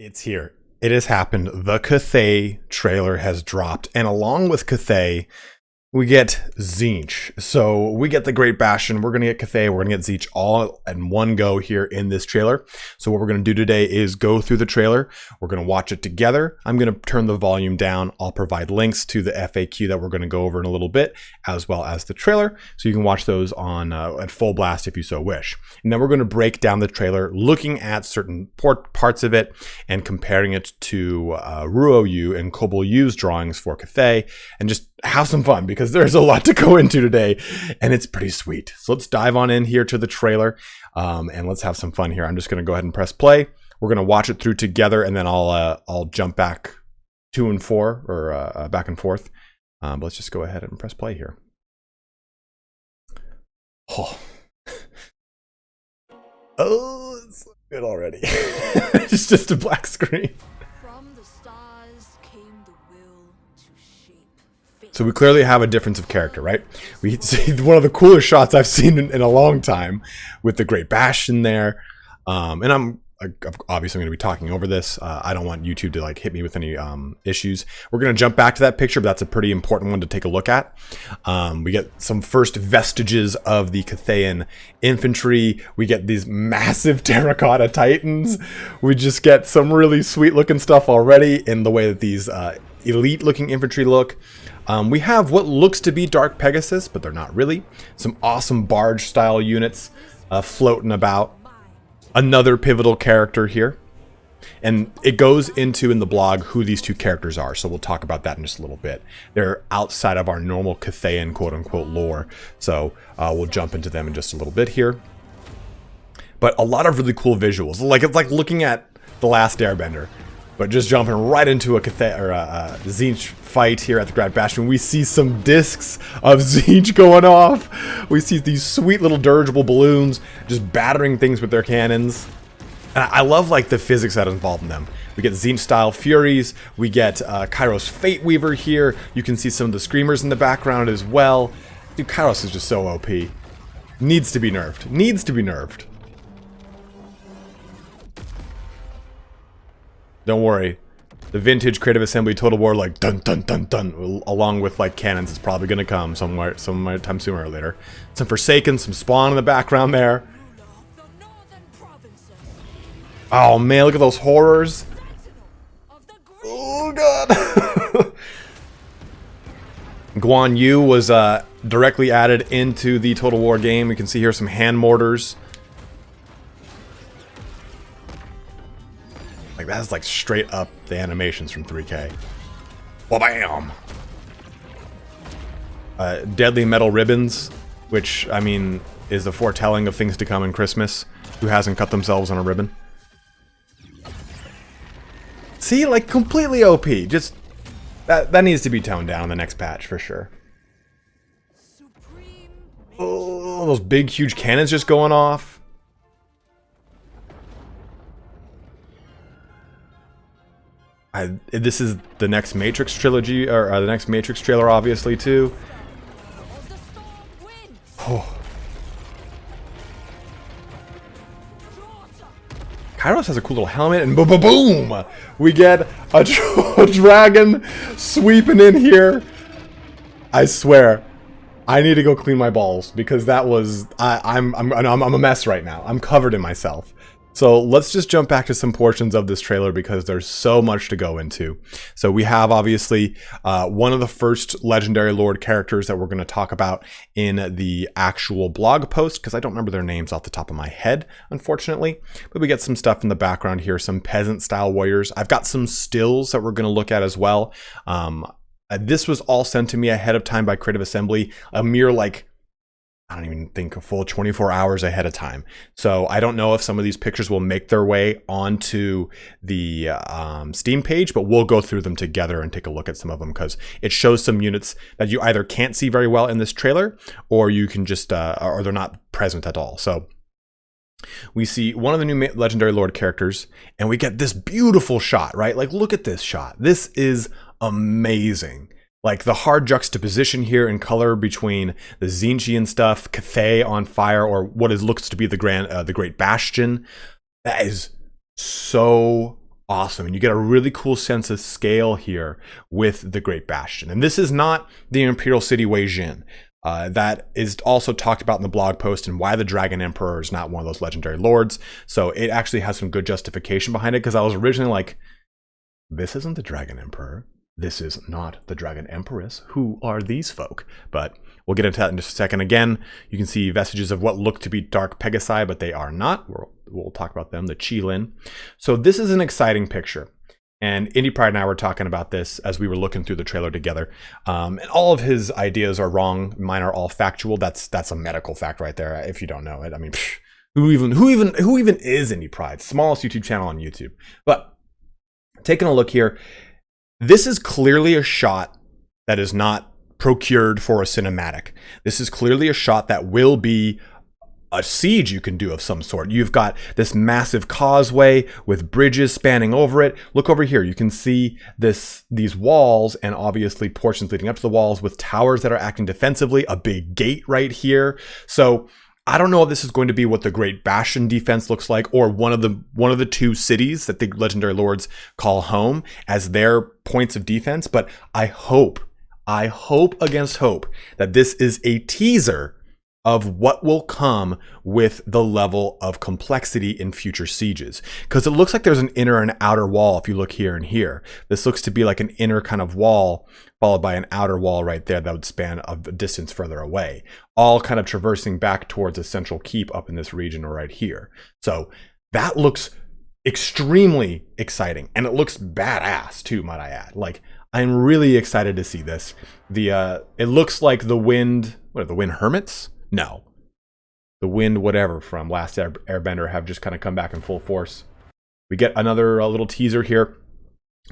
It's here. It has happened. The Cathay trailer has dropped. And along with Cathay, we get Tzeentch. So we get the Great Bastion. We're going to get Cathay. We're going to get Tzeentch all in one go here in this trailer. So what we're going to do today is go through the trailer. We're going to watch it together. I'm going to turn the volume down. I'll provide links to the FAQ that we're going to go over in a little bit, as well as the trailer. So you can watch those on at full blast if you so wish. And then we're going to break down the trailer, looking at certain parts of it and comparing it to Ruoyu and Kobol Yu's drawings for Cathay, and just have some fun because there's a lot to go into today and it's pretty sweet. So let's dive on in here to the trailer and let's have some fun here. I'm just going to go ahead and press play. We're going to watch it through together and then I'll jump back back and forth. But let's just go ahead and press play here. Oh, oh, it's so good already. It's just a black screen. So we clearly have a difference of character, right? We see one of the coolest shots I've seen in a long time with the Great Bastion there. And I'm obviously going to be talking over this. I don't want YouTube to hit me with any issues. We're going to jump back to that picture, but that's a pretty important one to take a look at. We get some first vestiges of the Cathayan infantry. We get these massive terracotta titans. We just get some really sweet looking stuff already in the way that these elite looking infantry look. We have what looks to be Dark Pegasus, but they're not really. Some awesome barge style units floating about. Another pivotal character here. And it goes into in the blog who these two characters are, so we'll talk about that in just a little bit. They're outside of our normal Cathayan quote-unquote lore, so we'll jump into them in just a little bit here. But a lot of really cool visuals. It's like looking at The Last Airbender, but just jumping right into a Cathay or a Tzeentch fight here at the Grand Bastion. We see some discs of Tzeentch going off. We see these sweet little dirigible balloons just battering things with their cannons. And I love the physics that is involved in them. We get Tzeentch style Furies. We get Kairos Fate Weaver here. You can see some of the Screamers in the background as well. Dude, Kairos is just so OP. Needs to be nerfed. Needs to be nerfed. Don't worry, the vintage Creative Assembly Total War dun dun dun dun along with cannons is probably gonna come sometime sooner or later. Some Forsaken, some Spawn in the background there. Oh man, look at those horrors! Oh god! Guan Yu was directly added into the Total War game. We can see here some hand mortars. That's straight up the animations from 3K. Bam! Deadly metal ribbons, which, I mean, is the foretelling of things to come in Christmas. Who hasn't cut themselves on a ribbon? See, completely OP. Just, that needs to be toned down in the next patch, for sure. Oh, those big, huge cannons just going off. This is the next Matrix trilogy, or the next Matrix trailer, obviously, too. Oh. Kairos has a cool little helmet, and boom, boom, boom! We get a dragon sweeping in here. I swear, I need to go clean my balls because that was I'm a mess right now. I'm covered in myself. So let's just jump back to some portions of this trailer because there's so much to go into. So we have obviously one of the first Legendary Lord characters that we're going to talk about in the actual blog post, because I don't remember their names off the top of my head, unfortunately. But we get some stuff in the background here, some peasant style warriors. I've got some stills that we're going to look at as well. This was all sent to me ahead of time by Creative Assembly, a mere I don't even think a full 24 hours ahead of time. So I don't know if some of these pictures will make their way onto the Steam page, but we'll go through them together and take a look at some of them because it shows some units that you either can't see very well in this trailer or you can just, or they're not present at all. So we see one of the new Legendary Lord characters and we get this beautiful shot, right? Look at this shot. This is amazing. The hard juxtaposition here in color between the Tzeentchian stuff, Cathay on fire, or what looks to be the Great Bastion. That is so awesome. And you get a really cool sense of scale here with the Great Bastion. And this is not the Imperial City Wei Jin. That is also talked about in the blog post, and why the Dragon Emperor is not one of those legendary lords. So it actually has some good justification behind it, because I was originally like, this isn't the Dragon Emperor. This is not the Dragon Empress. Who are these folk? But we'll get into that in just a second. Again, you can see vestiges of what look to be Dark Pegasi, but they are not. We'll talk about them, the Qilin. So this is an exciting picture. And Indie Pride and I were talking about this as we were looking through the trailer together. And all of his ideas are wrong. Mine are all factual. That's a medical fact right there, if you don't know it. I mean, who even is Indie Pride? Smallest YouTube channel on YouTube. But taking a look here, this is clearly a shot that is not procured for a cinematic. This is clearly a shot that will be a siege you can do of some sort. You've got this massive causeway with bridges spanning over it. Look over here. You can see these walls, and obviously portions leading up to the walls with towers that are acting defensively, a big gate right here. So I don't know if this is going to be what the Great Bastion defense looks like, or one of the two cities that the legendary lords call home as their points of defense. But I hope against hope that this is a teaser of what will come with the level of complexity in future sieges. Because it looks like there's an inner and outer wall if you look here and here. This looks to be like an inner kind of wall followed by an outer wall right there that would span a distance further away, all kind of traversing back towards a central keep up in this region or right here. So that looks extremely exciting, and it looks badass too, might I add. Like, I'm really excited to see this. It looks like the Wind Hermits? No. The Wind whatever from Last Airbender have just kind of come back in full force. We get another little teaser here.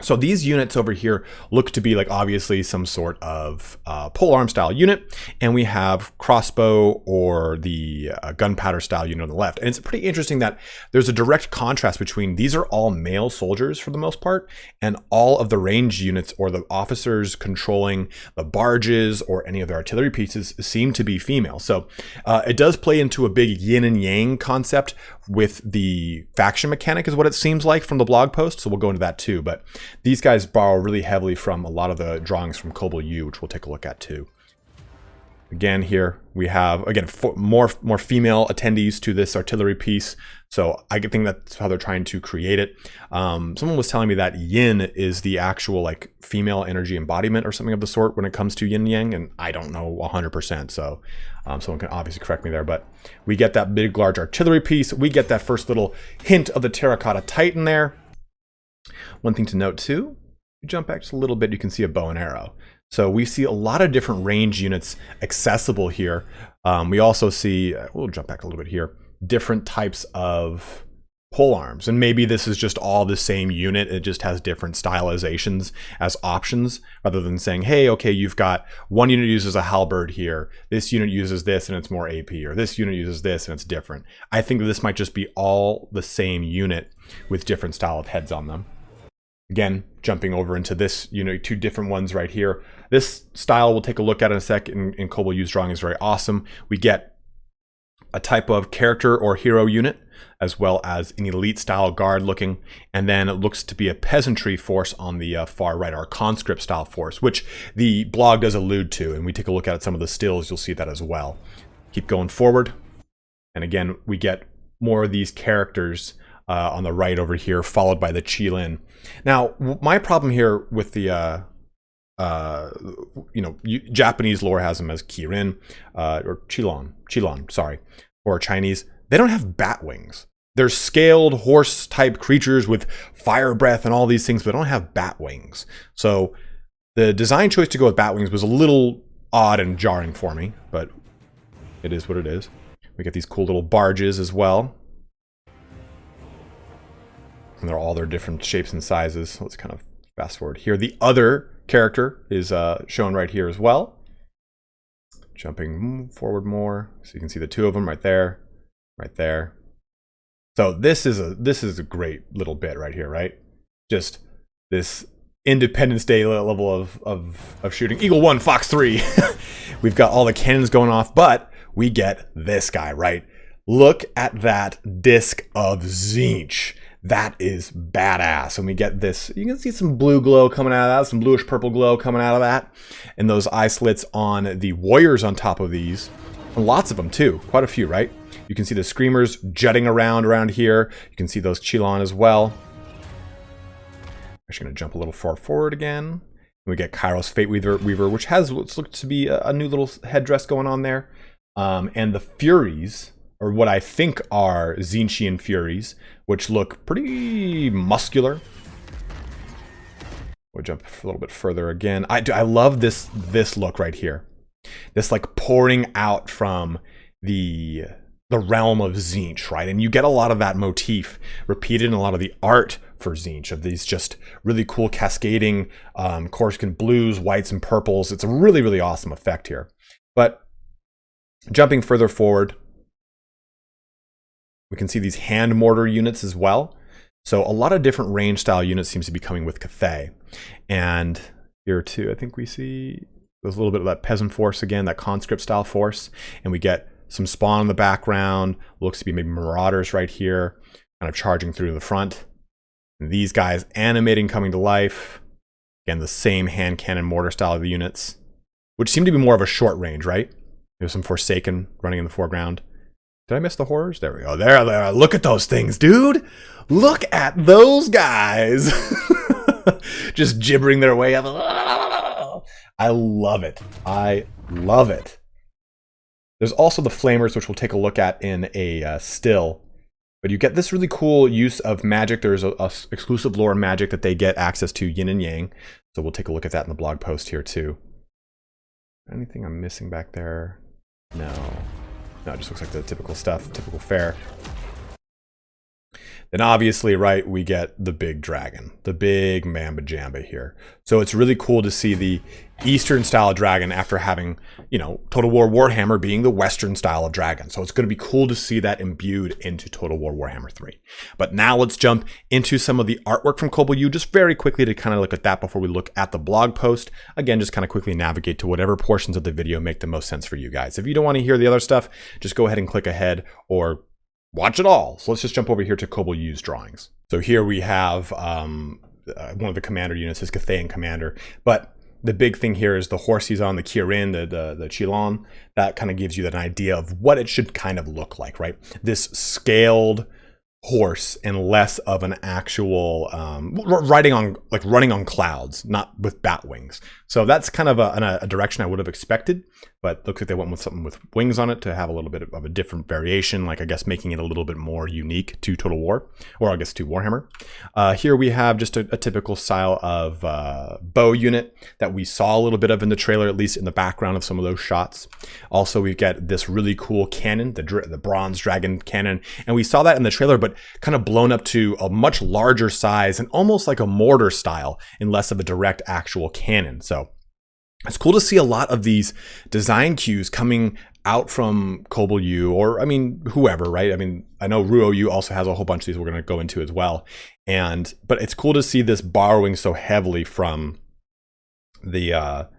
So these units over here look to be like obviously some sort of polearm style unit, and we have crossbow or the gunpowder style unit on the left. And it's pretty interesting that there's a direct contrast between these are all male soldiers for the most part, and all of the ranged units or the officers controlling the barges or any of the artillery pieces seem to be female. So it does play into a big yin and yang concept with the faction mechanic is what it seems like from the blog post. So we'll go into that too. But these guys borrow really heavily from a lot of the drawings from Kobo U, which we'll take a look at too. Again, here we have, again, more female attendees to this artillery piece. So I think that's how they're trying to create it. Someone was telling me that yin is the actual like female energy embodiment or something of the sort when it comes to yin and yang, and I don't know 100%. So someone can obviously correct me there, but we get that big, large artillery piece. We get that first little hint of the Terracotta Titan there. One thing to note too, you jump back just a little bit, you can see a bow and arrow. So we see a lot of different range units accessible here. We also see, we'll jump back a little bit here, different types of polearms. And maybe this is just all the same unit. It just has different stylizations as options, rather than saying, hey, okay, you've got one unit uses a halberd here. This unit uses this and it's more AP, or this unit uses this and it's different. I think that this might just be all the same unit with different style of heads on them. Again, jumping over into this, two different ones right here. This style we'll take a look at in a sec in Kobo U's drawing is very awesome. We get a type of character or hero unit, as well as an elite style guard looking, and then it looks to be a peasantry force on the far right, or conscript style force, which the blog does allude to, and we take a look at some of the stills, you'll see that as well. Keep going forward, and again, we get more of these characters on the right over here, followed by the Qilin. Now, my problem here with the, Japanese lore has them as Kirin, or Qilon, sorry, or Chinese. They don't have bat wings. They're scaled horse-type creatures with fire breath and all these things, but don't have bat wings. So the design choice to go with bat wings was a little odd and jarring for me, but it is what it is. We get these cool little barges as well. And they're all their different shapes and sizes. Let's kind of fast forward here. The other character is shown right here as well. Jumping forward more, so you can see the two of them right there, right there. So this is a great little bit right here, right? Just this Independence Day level of shooting. Eagle 1, Fox 3. We've got all the cannons going off, but we get this guy, right? Look at that disc of Tzeentch. That is badass. And we get this, you can see some blue glow coming out of that, some bluish purple glow coming out of that. And those eye slits on the warriors on top of these. And lots of them too, quite a few, right? You can see the screamers jutting around here. You can see those Qilin as well. I'm just gonna jump a little far forward again. We get Kairos Fate Weaver, which has what's looked to be a new little headdress going on there. And the Furies, or what I think are Tzeentchian Furies, which look pretty muscular. We'll jump a little bit further again. I love this look right here. This like pouring out from the realm of Tzeentch, right? And you get a lot of that motif repeated in a lot of the art for Tzeentch, of these just really cool cascading Corsican blues, whites, and purples. It's a really, really awesome effect here. But jumping further forward, we can see these hand mortar units as well. So a lot of different range style units seems to be coming with Cathay. And here too, I think we see there's a little bit of that peasant force again, that conscript style force. And we get some spawn in the background. Looks to be maybe marauders right here, kind of charging through the front. And these guys animating, coming to life. Again, the same hand cannon mortar style of the units, which seem to be more of a short range, right? There's some Forsaken running in the foreground. Did I miss the horrors? There we go. There. Look at those things, dude. Look at those guys. Just gibbering their way up. I love it. I love it. There's also the Flamers, which we'll take a look at in a still. But you get this really cool use of magic. There's a exclusive lore magic that they get access to, Yin and Yang. So we'll take a look at that in the blog post here too. Anything I'm missing back there? No. No, it just looks like the typical stuff, typical fare. Then obviously, right, we get the big dragon, the big Mamba Jamba here. So it's really cool to see the Eastern style of dragon after having, you know, Total War Warhammer being the Western style of dragon. So it's going to be cool to see that imbued into Total War Warhammer 3. But now let's jump into some of the artwork from Kobo U just very quickly to kind of look at that before we look at the blog post. Again, just kind of quickly navigate to whatever portions of the video make the most sense for you guys. If you don't want to hear the other stuff, just go ahead and click ahead or watch it all. So let's just jump over here to Kobo U's drawings. So here we have one of the commander units, his Cathayan commander. But the big thing here is the horse he's on, the Kirin, the Qilin. That kind of gives you an idea of what it should kind of look like, right? This scaled horse and less of an actual running on clouds, not with bat wings. So that's kind of a direction I would have expected, but looks like they went with something with wings on it to have a little bit of a different variation, like I guess making it a little bit more unique to Total War, or I guess to Warhammer. Here we have just a typical style of bow unit that we saw a little bit of in the trailer, at least in the background of some of those shots. Also, we get this really cool cannon, the bronze dragon cannon, and we saw that in the trailer, but kind of blown up to a much larger size and almost like a mortar style and less of a direct actual cannon. So it's cool to see a lot of these design cues coming out from Kobo U, or I mean, whoever, right? I mean, I know Ruo U also has a whole bunch of these we're going to go into as well. But it's cool to see this borrowing so heavily from the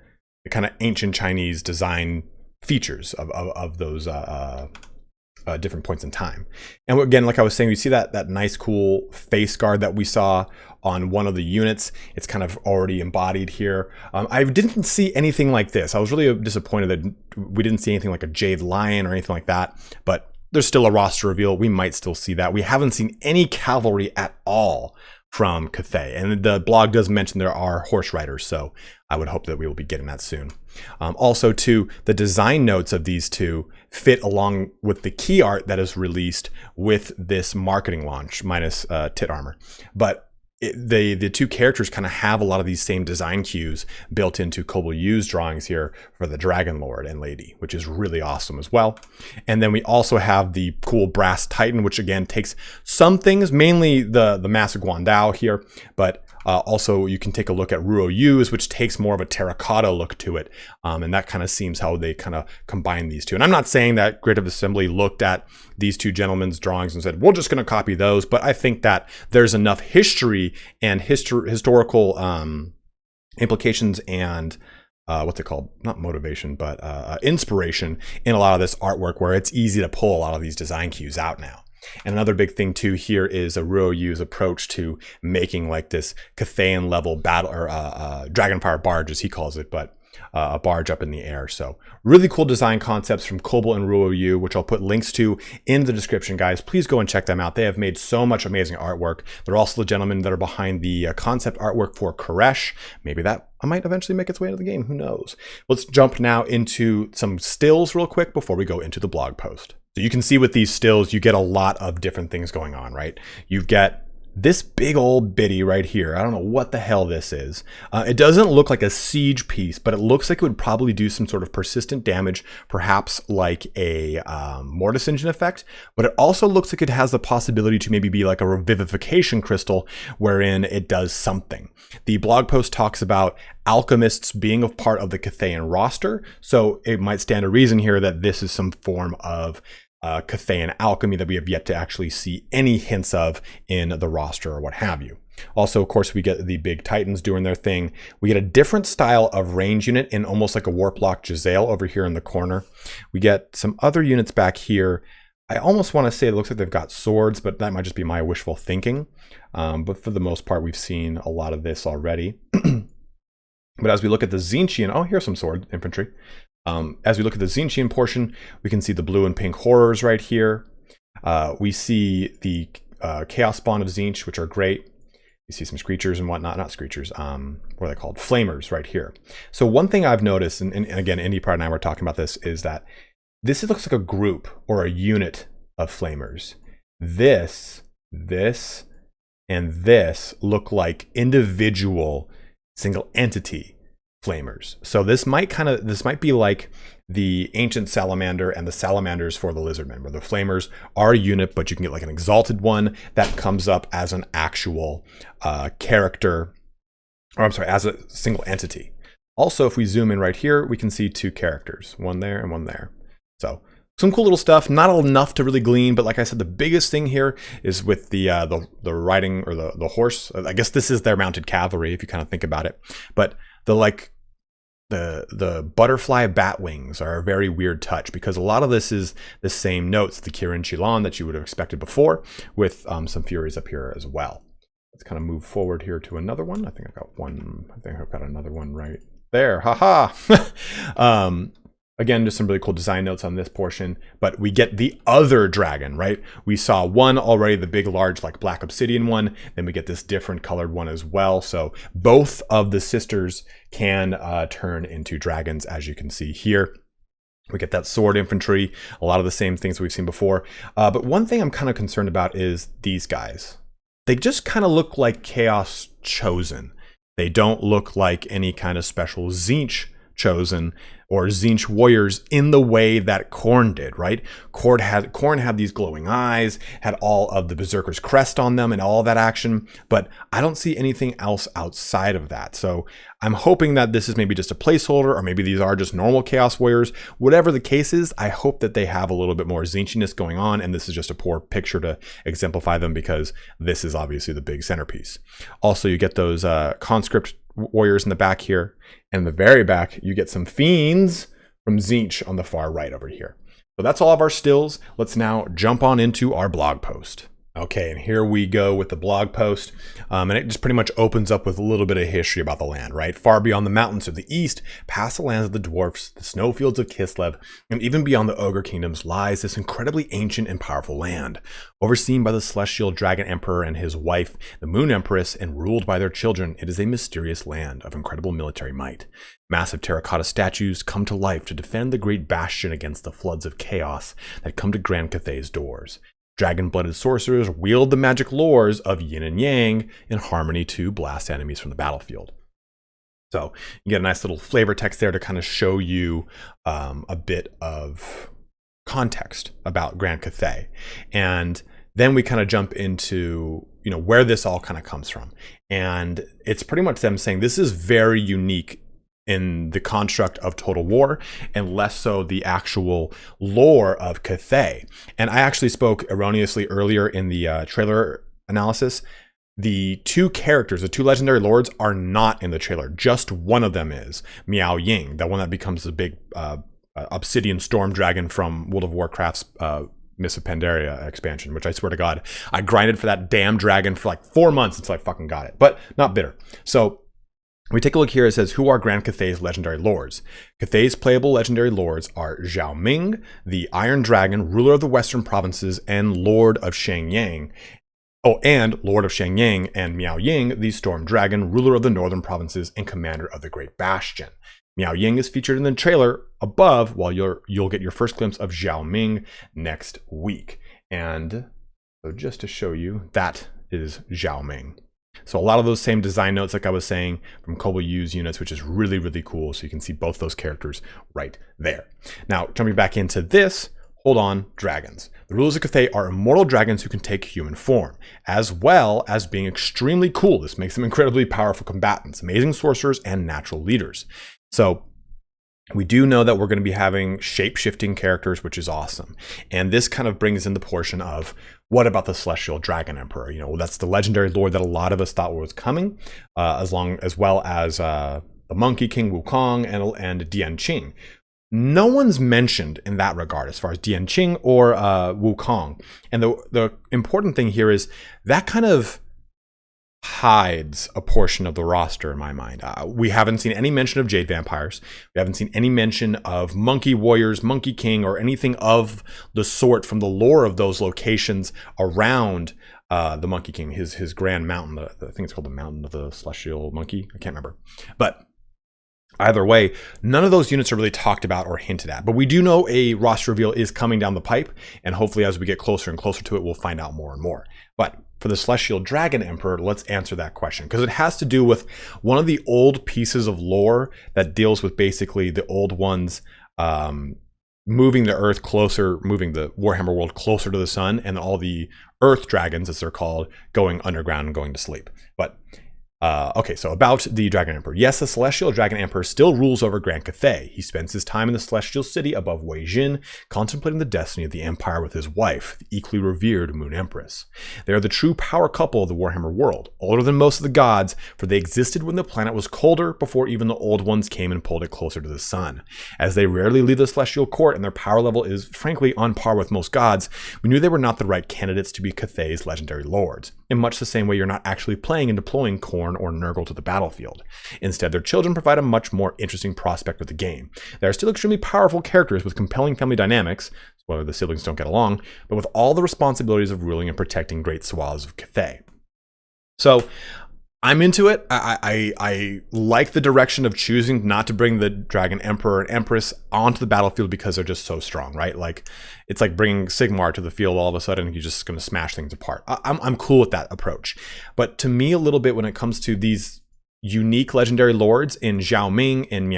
kind of ancient Chinese design features of those different points in time. And again, like I was saying, we see that nice cool face guard that we saw on one of the units. It's kind of already embodied here. I didn't see anything like this. I was really disappointed that we didn't see anything like a Jade Lion or anything like that, but there's still a roster reveal. We might still see that. We haven't seen any cavalry at all from Cathay, and the blog does mention there are horse riders, so I would hope that we will be getting that soon. Also too, the design notes of these two fit along with the key art that is released with this marketing launch, minus tit armor. But the two characters kind of have a lot of these same design cues built into Kobo U's drawings here for the Dragon Lord and Lady, which is really awesome as well. And then we also have the cool brass Titan, which again takes some things, mainly the massive Guandao here, but also you can take a look at Ruo U's, which takes more of a terracotta look to it. And that kind of seems how they kind of combine these two. And I'm not saying that Creative Assembly looked at these two gentlemen's drawings and said, we're just going to copy those. But I think that there's enough history and historical implications and what's it called? Not motivation, but inspiration in a lot of this artwork where it's easy to pull a lot of these design cues out now. And another big thing too here is Ruoyu's approach to making like this Cathayan level battle, or Dragonfire barge as he calls it, but a barge up in the air. So really cool design concepts from Kobold and Ruoyu, which I'll put links to in the description, guys. Please go and check them out. They have made so much amazing artwork. They're also the gentlemen that are behind the concept artwork for Koresh. Maybe that might eventually make its way into the game. Who knows? Let's jump now into some stills real quick before we go into the blog post. So you can see with these stills, you get a lot of different things going on, right? You get this big old biddy right here. I don't know what the hell this is. It doesn't look like a siege piece, but it looks like it would probably do some sort of persistent damage, perhaps like a mortis engine effect. But it also looks like it has the possibility to maybe be like a revivification crystal, wherein it does something. The blog post talks about alchemists being a part of the Cathayan roster, so it might stand to reason here that this is some form of Cathayan alchemy that we have yet to actually see any hints of in the roster or what have you. Also, of course, we get the big Titans doing their thing. We get a different style of range unit in almost like a Warplock Giselle over here in the corner. We get some other units back here. I almost want to say it looks like they've got swords, but that might just be my wishful thinking. But for the most part, we've seen a lot of this already. But as we look at the Tzeentchian, oh, here's some sword infantry. As we look at the Tzeentchian portion, we can see the blue and pink horrors right here. We see the Chaos Spawn of Tzeentch, which are great. You see some Screechers and whatnot, not Screechers, what are they called? Flamers right here. So one thing I've noticed, and again, Indy Pride and I were talking about this, is that this looks like a group or a unit of Flamers. This, and this look like individual single entity Flamers. So this might be like the ancient salamander and the salamanders for the lizardmen, where the Flamers are a unit, but you can get like an exalted one that comes up as an actual character, or I'm sorry, as a single entity. Also, if we zoom in right here, we can see two characters, one there and one there. So some cool little stuff, not enough to really glean, but like I said, the biggest thing here is with the riding, or the horse. I guess this is their mounted cavalry if you kind of think about it. But the butterfly bat wings are a very weird touch, because a lot of this is the same notes, the Kirin Chilon that you would have expected before, with some Furies up here as well. Let's kind of move forward here to another one. I think I've got another one right there. Haha. Again, just some really cool design notes on this portion, but we get the other dragon, right? We saw one already, the big, large, like black obsidian one. Then we get this different colored one as well. So both of the sisters can turn into dragons, as you can see here. We get that sword infantry, a lot of the same things we've seen before. But one thing I'm kind of concerned about is these guys. They just kind of look like Chaos Chosen. They don't look like any kind of special Tzeentch Chosen or Tzeentch warriors in the way that Khorne did, right? Khorne had these glowing eyes, had all of the Berserker's crest on them and all that action, but I don't see anything else outside of that. So I'm hoping that this is maybe just a placeholder, or maybe these are just normal Chaos warriors. Whatever the case is, I hope that they have a little bit more Tzeentchiness going on, and this is just a poor picture to exemplify them, because this is obviously the big centerpiece. Also, you get those conscript warriors in the back here, and in the very back you get some fiends from Tzeentch on the far right over here. So that's all of our stills. Let's now jump on into our blog post. Okay, and here we go with the blog post, and it just pretty much opens up with a little bit of history about the land, right? Far beyond the mountains of the east, past the lands of the dwarfs, the snowfields of Kislev, and even beyond the ogre kingdoms lies this incredibly ancient and powerful land, overseen by the celestial dragon emperor and his wife, the moon empress, and ruled by their children. It is a mysterious land of incredible military might. Massive terracotta statues come to life to defend the great Bastion against the floods of chaos that come to Grand Cathay's doors. Dragon-blooded sorcerers wield the magic lores of yin and yang in harmony to blast enemies from the battlefield. So you get a nice little flavor text there to kind of show you a bit of context about Grand Cathay. And then we kind of jump into, where this all kind of comes from. And it's pretty much them saying this is very unique in the construct of Total War, and less so the actual lore of Cathay. And I actually spoke erroneously earlier in the trailer analysis. The two characters, the two legendary lords, are not in the trailer. Just one of them is Miao Ying, the one that becomes the big obsidian storm dragon from World of Warcraft's Miss of Pandaria expansion, which I swear to God, I grinded for that damn dragon for like 4 months until I fucking got it, but not bitter. So we take a look here. It says, who are Grand Cathay's legendary lords? Cathay's playable legendary lords are Zhao Ming, the Iron Dragon, ruler of the Western provinces and Lord of Shenyang. Oh, and Lord of Shenyang, and Miao Ying, the Storm Dragon, ruler of the Northern provinces and commander of the Great Bastion. Miao Ying is featured in the trailer above, while you'll get your first glimpse of Zhao Ming next week. And so just to show you, that is Zhao Ming. So a lot of those same design notes, like I was saying, from Kobo U's units, which is really, really cool. So you can see both those characters right there. Now, jumping back into this, hold on, dragons. The rulers of Cathay are immortal dragons who can take human form, as well as being extremely cool. This makes them incredibly powerful combatants, amazing sorcerers, and natural leaders. So we do know that we're going to be having shape-shifting characters, which is awesome. And this kind of brings in the portion of, what about the Celestial Dragon Emperor? You know, that's the legendary lord that a lot of us thought was coming, as well as the Monkey King Wukong and Dian Qing. No one's mentioned in that regard as far as Dian Qing or Wukong. And the important thing here is that kind of hides a portion of the roster in my mind. We haven't seen any mention of Jade Vampires. We haven't seen any mention of Monkey Warriors, Monkey King, or anything of the sort from the lore of those locations around the Monkey King, his grand mountain. I think it's called the Mountain of the Celestial Monkey. I can't remember. But either way, none of those units are really talked about or hinted at. But we do know a roster reveal is coming down the pipe. And hopefully as we get closer and closer to it, we'll find out more and more. But for the Celestial Dragon Emperor, let's answer that question, because it has to do with one of the old pieces of lore that deals with basically the old ones moving the Earth closer, moving the Warhammer world closer to the sun, and all the Earth dragons, as they're called, going underground and going to sleep. But okay, so about the Dragon Emperor. Yes, the Celestial Dragon Emperor still rules over Grand Cathay. He spends his time in the Celestial City above Wei Jin, contemplating the destiny of the Empire with his wife, the equally revered Moon Empress. They are the true power couple of the Warhammer world, older than most of the gods, for they existed when the planet was colder before even the old ones came and pulled it closer to the sun. As they rarely leave the Celestial Court and their power level is frankly on par with most gods, we knew they were not the right candidates to be Cathay's legendary lords, in much the same way you're not actually playing and deploying Khorne or Nurgle to the battlefield. Instead, their children provide a much more interesting prospect of the game. They are still extremely powerful characters with compelling family dynamics, whether the siblings don't get along, but with all the responsibilities of ruling and protecting great swaths of Cathay. So I'm into it. I like the direction of choosing not to bring the Dragon Emperor and Empress onto the battlefield because they're just so strong, right? Like, it's like bringing Sigmar to the field all of a sudden, you're just going to smash things apart. I'm cool with that approach. But to me, a little bit when it comes to these unique legendary lords in Zhao Ming and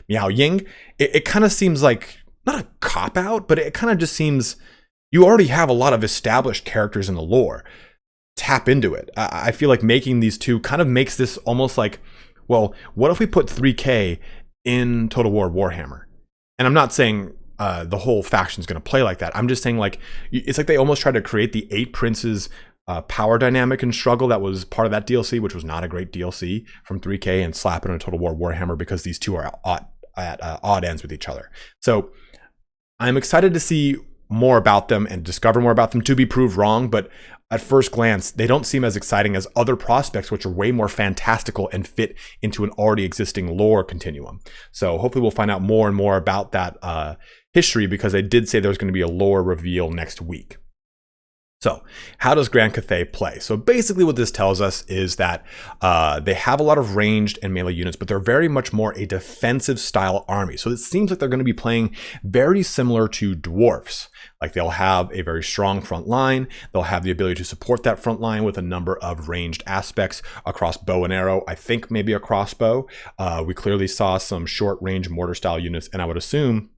Miao Ying, it kind of seems like, not a cop-out, but it kind of just seems you already have a lot of established characters in the lore. Tap into it. I feel like making these two kind of makes this almost like, well, what if we put 3K in Total War Warhammer? And I'm not saying the whole faction's going to play like that. I'm just saying, like, it's like they almost tried to create the 8 Princes power dynamic and struggle that was part of that DLC, which was not a great DLC, from 3K, and slap it on a Total War Warhammer because these two are at odd ends with each other. So I'm excited to see more about them and discover more about them, to be proved wrong, but at first glance, they don't seem as exciting as other prospects, which are way more fantastical and fit into an already existing lore continuum. So hopefully we'll find out more and more about that history, because they did say there's going to be a lore reveal next week. So how does Grand Cathay play? So basically what this tells us is that they have a lot of ranged and melee units, but they're very much more a defensive style army. So it seems like they're going to be playing very similar to dwarfs. Like, they'll have a very strong front line. They'll have the ability to support that front line with a number of ranged aspects across bow and arrow. I think maybe a crossbow. We clearly saw some short range mortar style units, and I would assume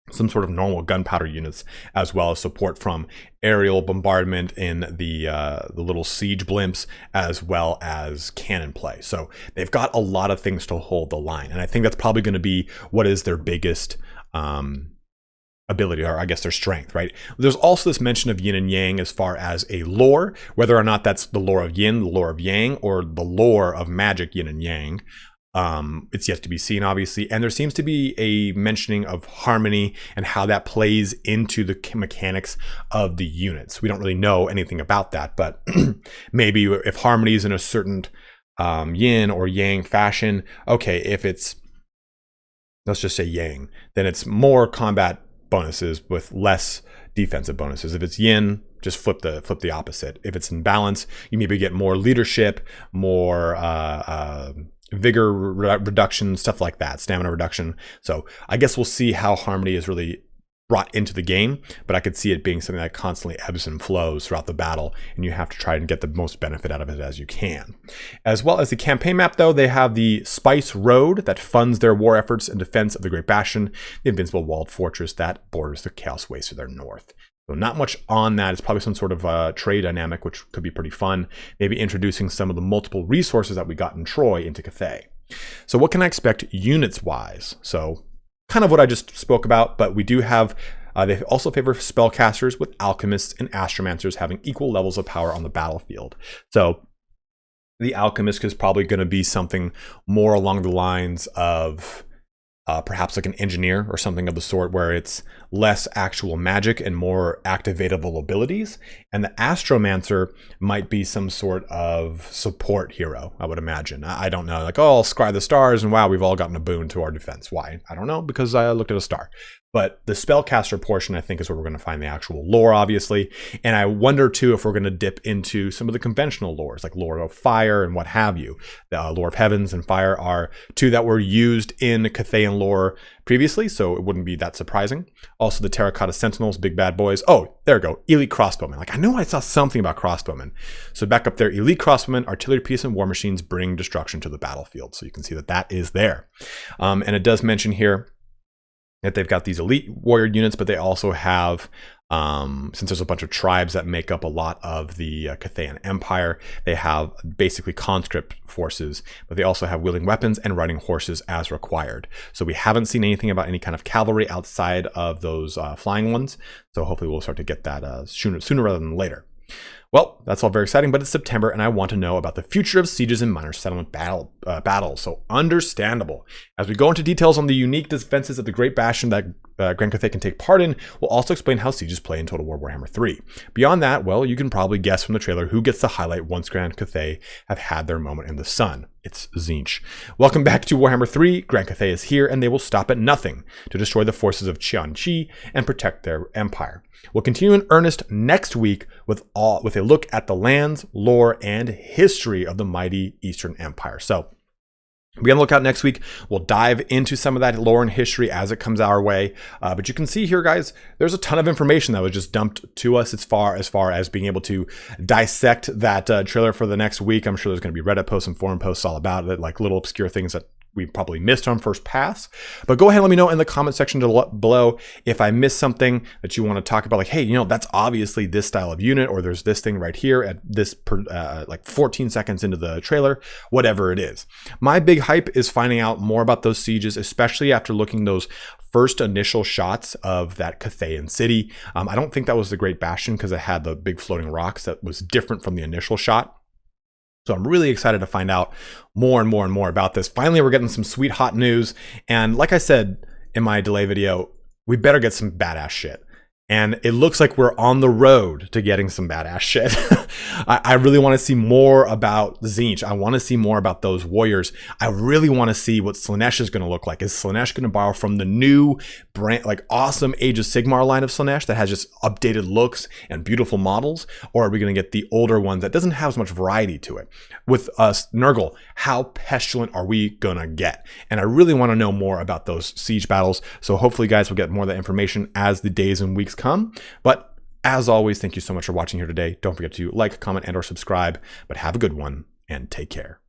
some sort of normal gunpowder units, as well as support from aerial bombardment in the little siege blimps, as well as cannon play. So they've got a lot of things to hold the line, and I think that's probably going to be what is their biggest ability, or I guess their strength, right? There's also this mention of yin and yang as far as a lore, whether or not that's the lore of yin, the lore of yang, or the lore of magic yin and yang. It's yet to be seen, obviously. And there seems to be a mentioning of harmony and how that plays into the mechanics of the units. We don't really know anything about that, but maybe if harmony is in a certain yin or yang fashion, okay, if it's, let's just say yang, then it's more combat bonuses with less defensive bonuses. If it's yin, just flip the opposite. If it's in balance, you maybe get more leadership, more vigor reduction, stuff like that, stamina reduction. So I guess we'll see how harmony is really brought into the game, but I could see it being something that constantly ebbs and flows throughout the battle, and you have to try and get the most benefit out of it as you can. As well as the campaign map, though, they have the Spice Road that funds their war efforts in defense of the Great Bastion, the invincible walled fortress that borders the Chaos Waste to their north. So not much on that. It's probably some sort of trade dynamic, which could be pretty fun. Maybe introducing some of the multiple resources that we got in Troy into Cathay. So what can I expect units-wise? So kind of what I just spoke about, but we do have, they also favor spellcasters with alchemists and astromancers having equal levels of power on the battlefield. So the alchemist is probably going to be something more along the lines of perhaps like an engineer or something of the sort, where it's less actual magic and more activatable abilities. And the astromancer might be some sort of support hero, I would imagine. I don't know, like, oh, I'll scry the stars and wow, we've all gotten a boon to our defense. Why? I don't know, because I looked at a star. But the spellcaster portion, I think, is where we're going to find the actual lore, obviously. And I wonder, too, if we're going to dip into some of the conventional lores, like lore of fire and what have you. The lore of heavens and fire are two that were used in Cathayan lore previously, so it wouldn't be that surprising. Also, the Terracotta Sentinels, big bad boys. Oh, there we go. Elite crossbowmen. Like, I know I saw something about crossbowmen. So back up there, elite crossbowmen, artillery piece, and war machines bring destruction to the battlefield. So you can see that that is there. And it does mention here that they've got these elite warrior units, but they also have, since there's a bunch of tribes that make up a lot of the Cathayan Empire, they have basically conscript forces, but they also have wielding weapons and riding horses as required. So we haven't seen anything about any kind of cavalry outside of those flying ones. So hopefully we'll start to get that sooner rather than later. Well, that's all very exciting, but it's September, and I want to know about the future of sieges and minor settlement battles. So understandable. As we go into details on the unique defenses of the Great Bastion that Grand Cathay can take part in, we'll also explain how sieges play in Total War Warhammer 3. Beyond that, well, you can probably guess from the trailer who gets the highlight once Grand Cathay have had their moment in the sun. It's Tzeentch. Welcome back to Warhammer 3. Grand Cathay is here, and they will stop at nothing to destroy the forces of Qianqi and protect their empire. We'll continue in earnest next week with a look at the lands, lore, and history of the mighty Eastern Empire. So be on the lookout next week. We'll dive into some of that lore and history as it comes our way. But you can see here, guys, there's a ton of information that was just dumped to us as far as being able to dissect that trailer for the next week. I'm sure there's going to be Reddit posts and forum posts all about it, like little obscure things that we probably missed on first pass. But go ahead and let me know in the comment section below if I missed something that you want to talk about, like, hey, you know, that's obviously this style of unit, or there's this thing right here at this like 14 seconds into the trailer, whatever it is. My big hype is finding out more about those sieges, especially after looking those first initial shots of that Cathayan city. I don't think that was the Great Bastion because it had the big floating rocks that was different from the initial shot. So I'm really excited to find out more and more and more about this. Finally, we're getting some sweet hot news. And like I said in my delay video, we better get some badass shit. And it looks like we're on the road to getting some badass shit. I really want to see more about Tzeentch. I want to see more about those warriors. I really want to see what Slaanesh is going to look like. Is Slaanesh going to borrow from the new brand, like awesome Age of Sigmar line of Slaanesh that has just updated looks and beautiful models? Or are we going to get the older ones that doesn't have as much variety to it? With us, Nurgle, how pestilent are we going to get? And I really want to know more about those siege battles. So hopefully, guys, we'll get more of that information as the days and weeks come. But as always, thank you so much for watching here today. Don't forget to like, comment, and/or subscribe. But have a good one and take care.